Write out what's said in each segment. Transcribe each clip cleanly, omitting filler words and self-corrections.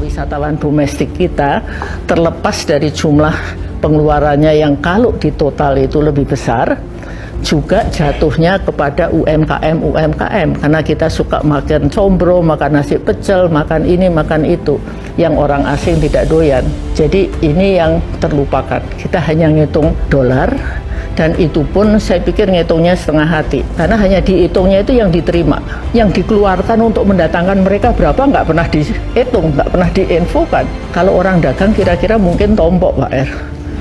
wisatawan domestik kita, terlepas dari jumlah pengeluarannya yang kalau di total itu lebih besar, juga jatuhnya kepada UMKM karena kita suka makan combro, makan nasi pecel, makan ini, makan itu yang orang asing tidak doyan. Jadi ini yang terlupakan. Kita hanya ngitung dolar, dan itu pun saya pikir ngitungnya setengah hati, karena hanya dihitungnya itu yang diterima, yang dikeluarkan untuk mendatangkan mereka berapa nggak pernah dihitung, nggak pernah diinfokan. Kalau orang dagang kira-kira mungkin tombok, Pak R.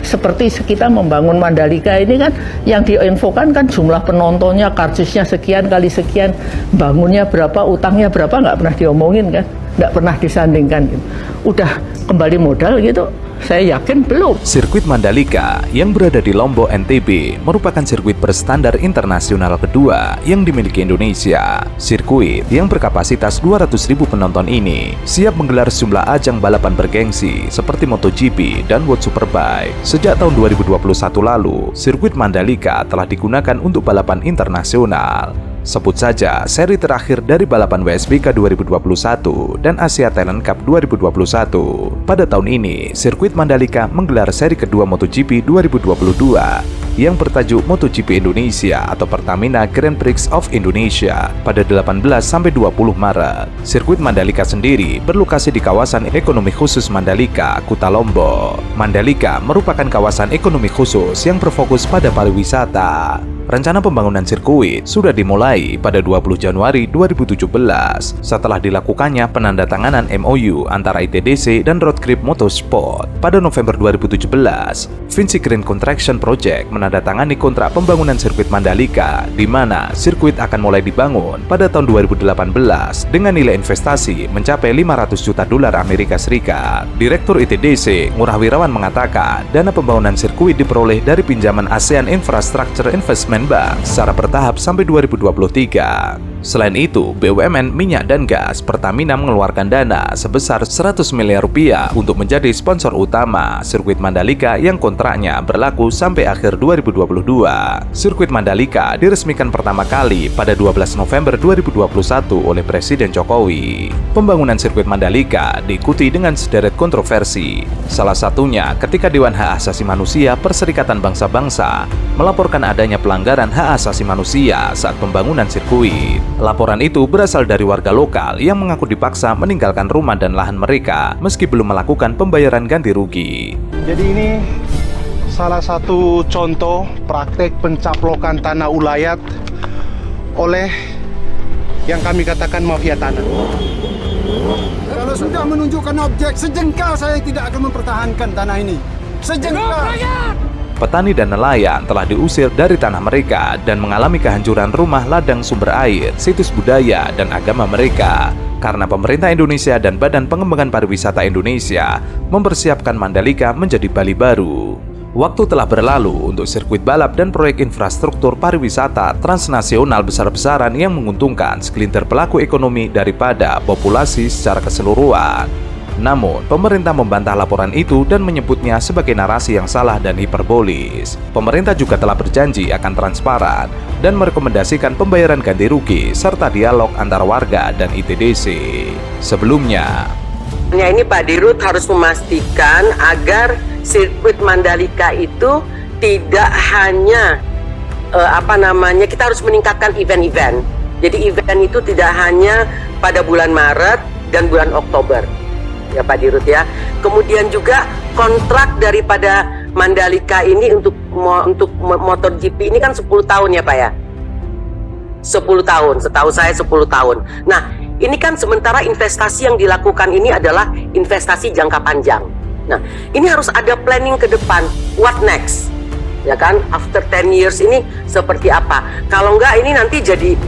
Seperti kita membangun Mandalika ini kan, yang diinfokan kan jumlah penontonnya, karcisnya sekian kali sekian, bangunnya berapa, utangnya berapa, nggak pernah diomongin kan, nggak pernah disandingkan. Gitu. Udah kembali modal gitu, saya yakin belum. Sirkuit Mandalika yang berada di Lombok, NTB merupakan sirkuit berstandar internasional kedua yang dimiliki Indonesia. Sirkuit yang berkapasitas 200.000 penonton ini siap menggelar sejumlah ajang balapan bergengsi seperti MotoGP dan World Superbike. Sejak tahun 2021 lalu, sirkuit Mandalika telah digunakan untuk balapan internasional. Sebut saja seri terakhir dari balapan WSBK 2021 dan Asia Talent Cup 2021. Pada tahun ini, sirkuit Mandalika menggelar seri kedua MotoGP 2022 yang bertajuk MotoGP Indonesia atau Pertamina Grand Prix of Indonesia pada 18-20 Maret. Sirkuit Mandalika sendiri berlokasi di kawasan ekonomi khusus Mandalika, Kuta Lombok. Mandalika merupakan kawasan ekonomi khusus yang berfokus pada pariwisata. Rencana pembangunan sirkuit sudah dimulai pada 20 Januari 2017 setelah dilakukannya penandatanganan MOU antara ITDC dan Road Grip Motorsport. Pada November 2017, Vinci Green Contraction Project menandatangani kontrak pembangunan sirkuit Mandalika, di mana sirkuit akan mulai dibangun pada tahun 2018 dengan nilai investasi mencapai 500 juta dolar Amerika Serikat. Direktur ITDC, Ngurah Wirawan mengatakan, dana pembangunan sirkuit diperoleh dari pinjaman ASEAN Infrastructure Investment Bank secara bertahap sampai 2023. Selain itu, BUMN Minyak dan Gas Pertamina mengeluarkan dana sebesar 100 miliar rupiah untuk menjadi sponsor utama sirkuit Mandalika yang kontraknya berlaku sampai akhir 2022. Sirkuit Mandalika diresmikan pertama kali pada 12 November 2021 oleh Presiden Jokowi. Pembangunan sirkuit Mandalika diikuti dengan sederet kontroversi. Salah satunya ketika Dewan Hak Asasi Manusia Perserikatan Bangsa-Bangsa melaporkan adanya pelanggaran hak asasi manusia saat pembangunan sirkuit. Laporan itu berasal dari warga lokal yang mengaku dipaksa meninggalkan rumah dan lahan mereka meski belum melakukan pembayaran ganti rugi. Jadi ini salah satu contoh praktek pencaplokan tanah ulayat oleh yang kami katakan mafia tanah. Kalau sudah menunjukkan objek sejengkal, saya tidak akan mempertahankan tanah ini. Sejengkal. Petani dan nelayan telah diusir dari tanah mereka dan mengalami kehancuran rumah, ladang sumber air, situs budaya, dan agama mereka karena pemerintah Indonesia dan Badan Pengembangan Pariwisata Indonesia mempersiapkan Mandalika menjadi Bali baru. Waktu telah berlalu untuk sirkuit balap dan proyek infrastruktur pariwisata transnasional besar-besaran yang menguntungkan segelintir pelaku ekonomi daripada populasi secara keseluruhan. Namun, pemerintah membantah laporan itu dan menyebutnya sebagai narasi yang salah dan hiperbolis. Pemerintah juga telah berjanji akan transparan dan merekomendasikan pembayaran ganti rugi serta dialog antara warga dan ITDC. Sebelumnya, ini Pak Dirut harus memastikan agar sirkuit Mandalika itu tidak hanya kita harus meningkatkan event-event. Jadi event itu tidak hanya pada bulan Maret dan bulan Oktober. Ya Pak Dirut ya. Kemudian juga kontrak daripada Mandalika ini untuk MotoGP ini kan 10 tahun ya Pak ya. 10 tahun, setahu saya 10 tahun. Nah, ini kan sementara investasi yang dilakukan ini adalah investasi jangka panjang. Nah, ini harus ada planning ke depan. What next? Ya kan, after 10 years ini seperti apa? Kalau enggak ini nanti jadi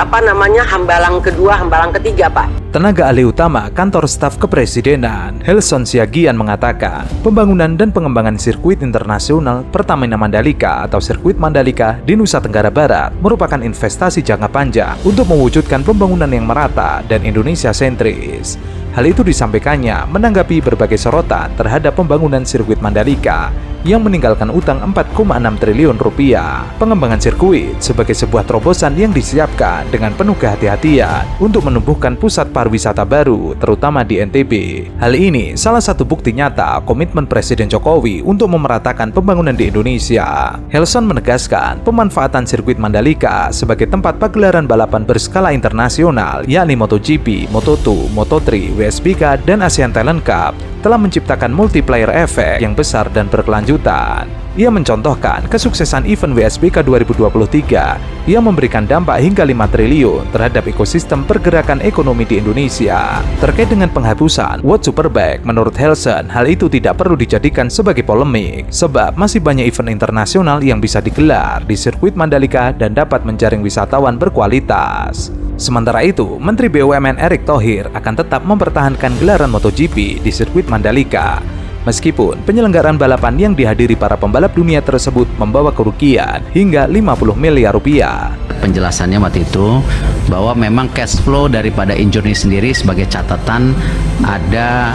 hambalang kedua, hambalang ketiga, Pak. Tenaga ahli utama Kantor Staf Kepresidenan, Helson Siagian mengatakan, pembangunan dan pengembangan sirkuit internasional Pertamina Mandalika atau sirkuit Mandalika di Nusa Tenggara Barat merupakan investasi jangka panjang untuk mewujudkan pembangunan yang merata dan Indonesia sentris. Hal itu disampaikannya menanggapi berbagai sorotan terhadap pembangunan sirkuit Mandalika yang meninggalkan utang 4,6 triliun rupiah. Pengembangan sirkuit sebagai sebuah terobosan yang disiapkan dengan penuh kehati-hatian untuk menumbuhkan pusat pariwisata baru, terutama di NTB. Hal ini salah satu bukti nyata komitmen Presiden Jokowi untuk memeratakan pembangunan di Indonesia. Helson menegaskan pemanfaatan sirkuit Mandalika sebagai tempat pagelaran balapan berskala internasional, yakni MotoGP, Moto2, Moto3, WSBK, dan Asian Talent Cup, telah menciptakan multiplier efek yang besar dan berkelanjutan. Ia mencontohkan kesuksesan event WSBK 2023 yang memberikan dampak hingga 5 triliun terhadap ekosistem pergerakan ekonomi di Indonesia. Terkait dengan penghapusan World Superbike, menurut Helson, hal itu tidak perlu dijadikan sebagai polemik, sebab masih banyak event internasional yang bisa digelar di sirkuit Mandalika dan dapat menjaring wisatawan berkualitas. Sementara itu, Menteri BUMN Erick Thohir akan tetap mempertahankan gelaran MotoGP di sirkuit Mandalika. Meskipun penyelenggaraan balapan yang dihadiri para pembalap dunia tersebut membawa kerugian hingga 50 miliar rupiah. Penjelasannya waktu itu bahwa memang cash flow daripada injourney sendiri sebagai catatan ada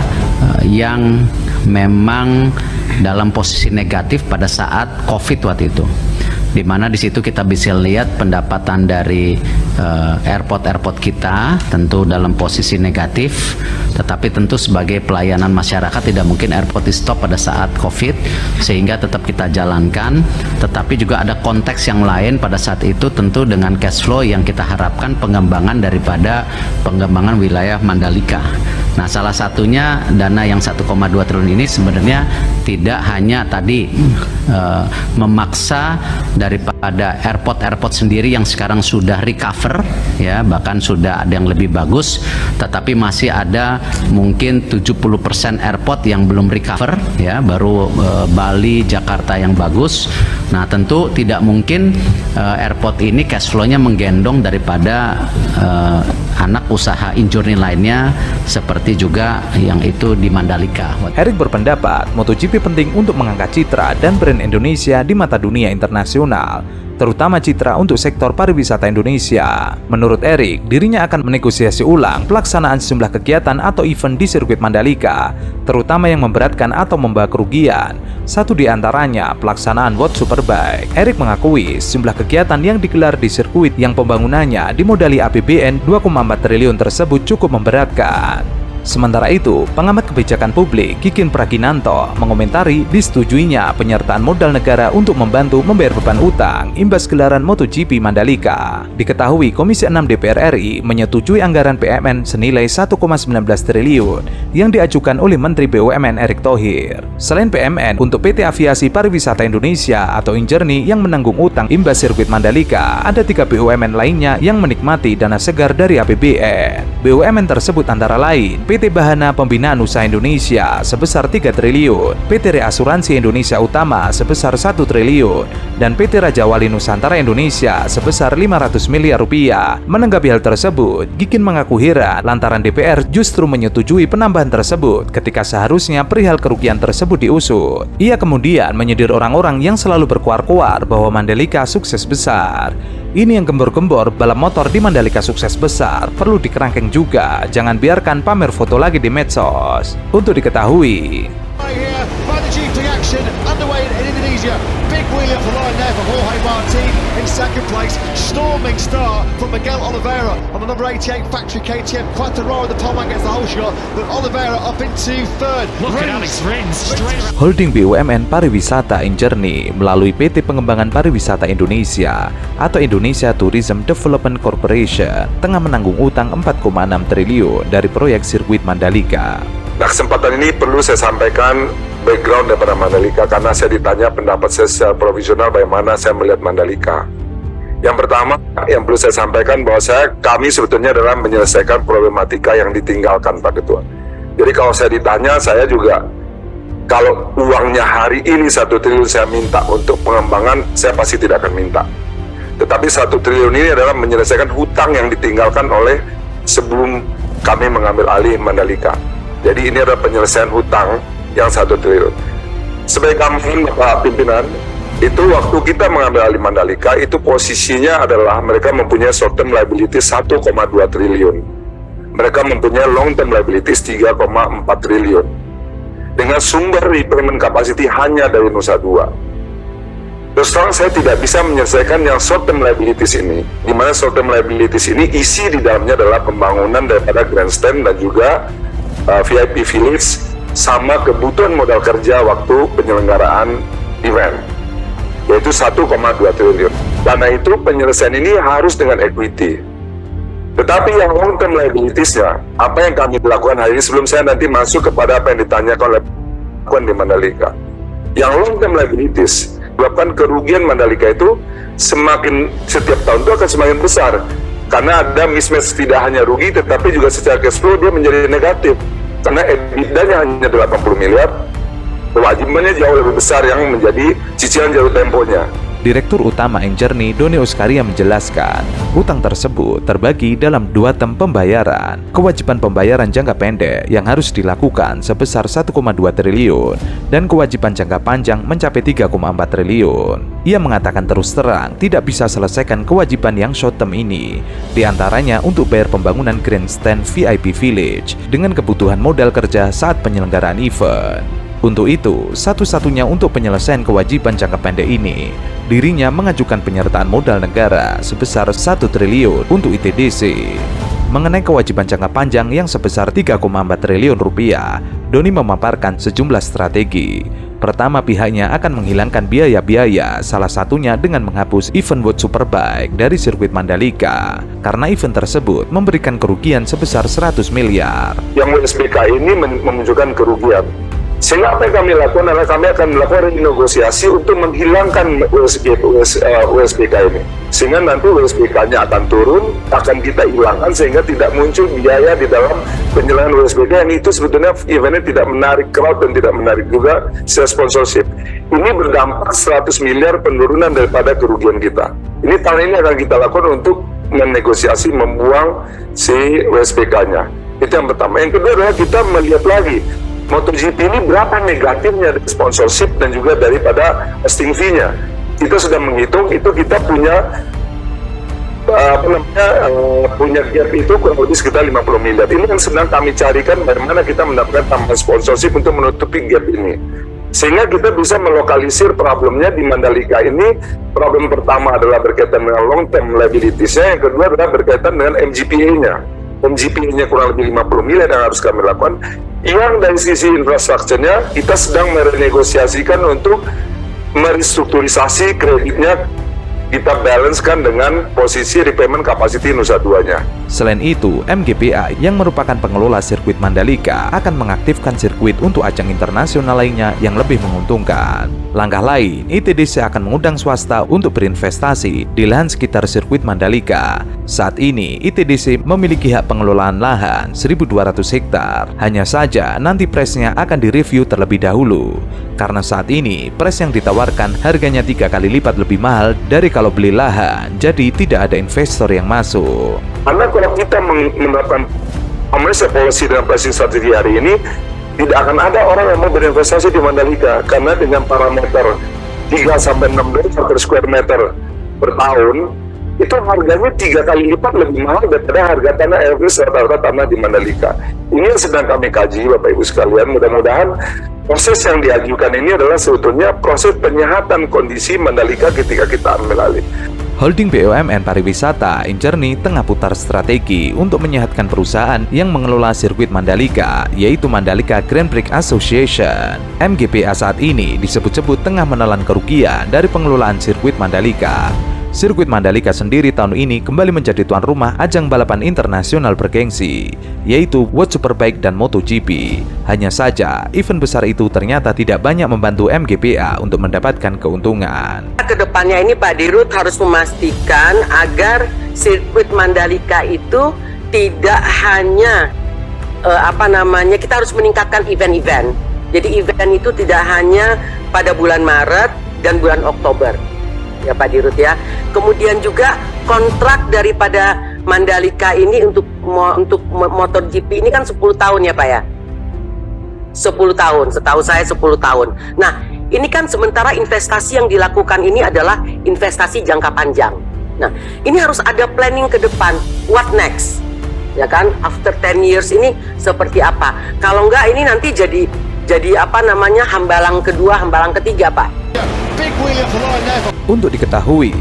yang memang dalam posisi negatif pada saat COVID waktu itu. Di mana di situ kita bisa lihat pendapatan dari airport kita tentu dalam posisi negatif, tetapi tentu sebagai pelayanan masyarakat tidak mungkin airport di stop pada saat COVID, sehingga tetap kita jalankan. Tetapi juga ada konteks yang lain pada saat itu, tentu dengan cash flow yang kita harapkan pengembangan daripada pengembangan wilayah Mandalika. Nah, salah satunya dana yang 1,2 triliun ini sebenarnya tidak hanya tadi memaksa daripada airport sendiri yang sekarang sudah recover, ya, bahkan sudah ada yang lebih bagus, tetapi masih ada mungkin 70% airport yang belum recover, ya, baru Bali, Jakarta yang bagus. Nah, tentu tidak mungkin airport ini cash flow-nya menggendong daripada anak usaha injourney lainnya seperti juga yang itu di Mandalika. Erick berpendapat MotoGP penting untuk mengangkat citra dan brand Indonesia di mata dunia internasional, terutama citra untuk sektor pariwisata Indonesia. Menurut Erick, dirinya akan menegosiasi ulang pelaksanaan sejumlah kegiatan atau event di sirkuit Mandalika, terutama yang memberatkan atau membawa kerugian. Satu di antaranya pelaksanaan World Superbike. Erick mengakui sejumlah kegiatan yang digelar di sirkuit yang pembangunannya dimodali APBN 2,4 triliun tersebut cukup memberatkan. Sementara itu, pengamat kebijakan publik Kikin Praginanto mengomentari disetujuinya penyertaan modal negara untuk membantu membayar beban utang imbas gelaran MotoGP Mandalika. Diketahui Komisi 6 DPR RI menyetujui anggaran PMN senilai 1,19 triliun yang diajukan oleh Menteri BUMN Erick Thohir. Selain PMN, untuk PT Aviasi Pariwisata Indonesia atau Injourney yang menanggung utang imbas sirkuit Mandalika, ada 3 BUMN lainnya yang menikmati dana segar dari APBN. BUMN tersebut antara lain PT Bahana Pembinaan Usaha Indonesia sebesar 3 triliun, PT Reasuransi Indonesia Utama sebesar 1 triliun, dan PT Raja Wali Nusantara Indonesia sebesar 500 miliar rupiah. Menanggapi hal tersebut, Kikin mengaku heran lantaran DPR justru menyetujui penambahan tersebut ketika seharusnya perihal kerugian tersebut diusut. Ia kemudian menyindir orang-orang yang selalu berkuar-kuar bahwa Mandalika sukses besar. Ini yang gembor-gembor balap motor di Mandalika sukses besar perlu dikerangkeng juga, jangan biarkan pamer foto lagi di medsos. Untuk diketahui, big wheeler for line there for Jorge Martin in second place. Storming start from Miguel Oliveira on the number 88 factory KTM. Quartararo, the poleman, gets the whole shot, but Oliveira up into third. Look at Alex Rins. Holding BUMN Pariwisata Injourney melalui PT Pengembangan Pariwisata Indonesia atau Indonesia Tourism Development Corporation tengah menanggung utang 4,6 triliun dari proyek sirkuit Mandalika. Nah, kesempatan ini perlu saya sampaikan background daripada Mandalika karena saya ditanya pendapat saya secara provisional bagaimana saya melihat Mandalika. Yang pertama yang perlu saya sampaikan bahwa kami sebetulnya adalah menyelesaikan problematika yang ditinggalkan Pak Ketua. Jadi kalau saya ditanya, saya juga kalau uangnya hari ini 1 triliun saya minta untuk pengembangan, saya pasti tidak akan minta. Tetapi 1 triliun ini adalah menyelesaikan hutang yang ditinggalkan oleh sebelum kami mengambil alih Mandalika. Jadi ini adalah penyelesaian hutang yang 1 triliun. Sebagai kami Bapak Pimpinan, itu waktu kita mengambil alih Mandalika, itu posisinya adalah mereka mempunyai short term liabilities 1,2 triliun. Mereka mempunyai long term liabilities 3,4 triliun. Dengan sumber repayment capacity hanya dari Nusa Dua. Terus terang saya tidak bisa menyelesaikan yang short term liabilities ini, di mana short term liabilities ini isi di dalamnya adalah pembangunan daripada grandstand dan juga VIP Village sama kebutuhan modal kerja waktu penyelenggaraan event, yaitu 1,2 triliun. Karena itu penyelesaian ini harus dengan equity. Tetapi yang long term liabilities-nya, apa yang kami lakukan hari ini sebelum saya nanti masuk kepada apa yang ditanyakan oleh di Mandalika. Yang long term liabilities menyebabkan kerugian Mandalika itu semakin setiap tahun itu akan semakin besar karena ada mismatch, tidak hanya rugi tetapi juga secara cash flow dia menjadi negatif karena EBITDA-nya hanya 80 miliar, kewajibannya jauh lebih besar yang menjadi cicilan jatuh temponya. Direktur Utama Enjourney Doni Oskaria menjelaskan, utang tersebut terbagi dalam 2 tem pembayaran. Kewajiban pembayaran jangka pendek yang harus dilakukan sebesar 1,2 triliun dan kewajiban jangka panjang mencapai 3,4 triliun. Ia mengatakan terus terang tidak bisa selesaikan kewajiban yang short term ini, diantaranya untuk bayar pembangunan grandstand VIP Village dengan kebutuhan modal kerja saat penyelenggaraan event. Untuk itu, satu-satunya untuk penyelesaian kewajiban jangka pendek ini, dirinya mengajukan penyertaan modal negara sebesar 1 triliun untuk ITDC. Mengenai kewajiban jangka panjang yang sebesar 3,4 triliun rupiah, Doni memaparkan sejumlah strategi. Pertama, pihaknya akan menghilangkan biaya-biaya, salah satunya dengan menghapus event World Superbike dari sirkuit Mandalika, karena event tersebut memberikan kerugian sebesar 100 miliar. Yang WSBK ini menunjukkan kerugian. Sehingga apa yang kami lakukan adalah kami akan melakukan renegosiasi untuk menghilangkan WSBK ini. Sehingga nanti WSBK-nya akan turun, akan kita hilangkan sehingga tidak muncul biaya di dalam penyelenggaraan WSBK yang itu sebetulnya eventnya tidak menarik crowd dan tidak menarik juga secara sponsorship. Ini berdampak 100 miliar penurunan daripada kerugian kita. Ini tahun ini akan kita lakukan untuk menegosiasi membuang si WSBK-nya. Itu yang pertama. Yang kedua adalah kita melihat lagi MotoGP ini berapa negatifnya dari sponsorship dan juga daripada hosting fee-nya. Kita sudah menghitung itu kita punya punya gap itu kurang lebih sekitar 50 miliar. Ini yang sedang kami carikan bagaimana kita mendapatkan tambahan sponsorship untuk menutupi gap ini. Sehingga kita bisa melokalisir problemnya di Mandalika ini. Problem pertama adalah berkaitan dengan long term liabilities-nya, yang kedua adalah berkaitan dengan MGPA-nya. MGPA-nya kurang lebih 50 miliar yang harus kami lakukan. Yang dari sisi infrastrukturnya kita sedang merenegosiasikan untuk merestrukturisasi kreditnya, kita balancekan dengan posisi repayment capacity Nusa Duanya. Selain itu, MGPA yang merupakan pengelola sirkuit Mandalika akan mengaktifkan sirkuit untuk ajang internasional lainnya yang lebih menguntungkan. Langkah lain, ITDC akan mengundang swasta untuk berinvestasi di lahan sekitar sirkuit Mandalika. Saat ini, ITDC memiliki hak pengelolaan lahan 1.200 hektar. Hanya saja, nanti price-nya akan direview terlebih dahulu. Karena saat ini, price yang ditawarkan harganya 3 kali lipat lebih mahal dari kalau beli lahan, jadi tidak ada investor yang masuk. Karena kalau kita menerapkan commercial policy dan pricing strategi hari ini, tidak akan ada orang yang mau berinvestasi di Mandalika karena dengan parameter 3-6 dolar per square meter per tahun, itu harganya 3 kali lipat lebih mahal daripada harga tanah average rata-rata tanah di Mandalika. Ini yang sedang kami kaji, Bapak Ibu sekalian. Mudah-mudahan proses yang diajukan ini adalah sebetulnya proses penyehatan kondisi Mandalika ketika kita ambil alih. Holding BUMN Pariwisata Enjourney tengah putar strategi untuk menyehatkan perusahaan yang mengelola sirkuit Mandalika, yaitu Mandalika Grand Prix Association. MGPA saat ini disebut-sebut tengah menelan kerugian dari pengelolaan sirkuit Mandalika. Sirkuit Mandalika sendiri tahun ini kembali menjadi tuan rumah ajang balapan internasional bergengsi, yaitu World Superbike dan MotoGP. Hanya saja, event besar itu ternyata tidak banyak membantu MGPA untuk mendapatkan keuntungan. Kedepannya ini Pak Dirut harus memastikan agar sirkuit Mandalika itu tidak hanya kita harus meningkatkan event-event. Jadi event itu tidak hanya pada bulan Maret dan bulan Oktober. Ya Pak Dirut ya. Kemudian juga kontrak daripada Mandalika ini untuk MotoGP ini kan 10 tahun ya Pak ya. 10 tahun, setahu saya 10 tahun. Nah, ini kan sementara investasi yang dilakukan ini adalah investasi jangka panjang. Nah, ini harus ada planning ke depan. What next? Ya kan, after 10 years ini seperti apa? Kalau enggak ini nanti jadi hambalang kedua, hambalang ketiga Pak. Big wheel off the line there. Untuk diketahui,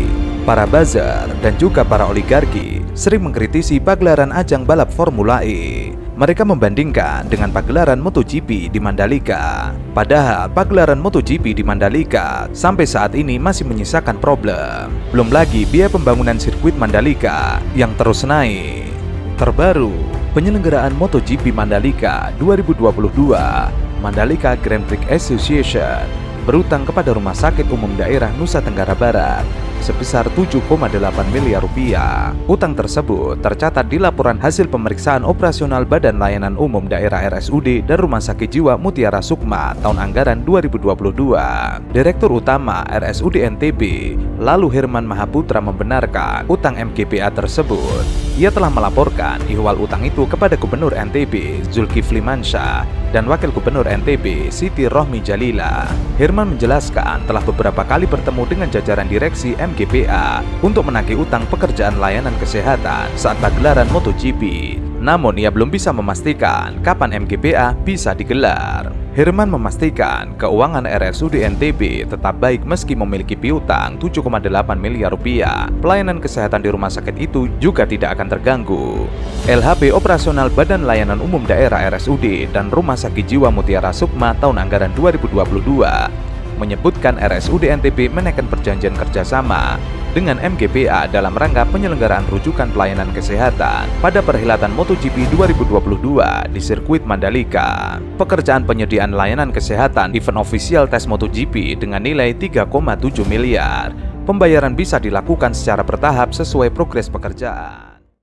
para buzzer dan juga para oligarki sering mengkritisi pagelaran ajang balap Formula E. Mereka membandingkan dengan pagelaran MotoGP di Mandalika. Padahal pagelaran MotoGP di Mandalika sampai saat ini masih menyisakan problem. Belum lagi biaya pembangunan sirkuit Mandalika yang terus naik. Terbaru, penyelenggaraan MotoGP Mandalika 2022, Mandalika Grand Prix Association berutang kepada Rumah Sakit Umum Daerah Nusa Tenggara Barat sebesar 7,8 miliar rupiah. Utang tersebut tercatat di laporan hasil pemeriksaan operasional Badan Layanan Umum Daerah RSUD dan Rumah Sakit Jiwa Mutiara Sukma tahun anggaran 2022. Direktur Utama RSUD NTB, lalu Herman Mahaputra, membenarkan utang MGPA tersebut. Ia telah melaporkan ihwal utang itu kepada Gubernur NTB Zulkifli Mansyah dan Wakil Gubernur NTB Siti Rohmi Jalila. Herman menjelaskan telah beberapa kali bertemu dengan jajaran direksi MGPA untuk menagih utang pekerjaan layanan kesehatan saat pagelaran MotoGP. Namun ia belum bisa memastikan kapan MGPA bisa digelar. Herman memastikan keuangan RSUD NTB tetap baik meski memiliki piutang 7,8 miliar rupiah. Pelayanan kesehatan di rumah sakit itu juga tidak akan terganggu. LHP operasional Badan Layanan Umum Daerah RSUD dan Rumah Sakit Jiwa Mutiara Sukma tahun anggaran 2022 menyebutkan RSUD NTB menaikkan perjanjian kerjasama dengan MGPA dalam rangka penyelenggaraan rujukan pelayanan kesehatan pada perhelatan MotoGP 2022 di sirkuit Mandalika. Pekerjaan penyediaan layanan kesehatan event official tes MotoGP dengan nilai 3,7 miliar. Pembayaran bisa dilakukan secara bertahap sesuai progres pekerjaan.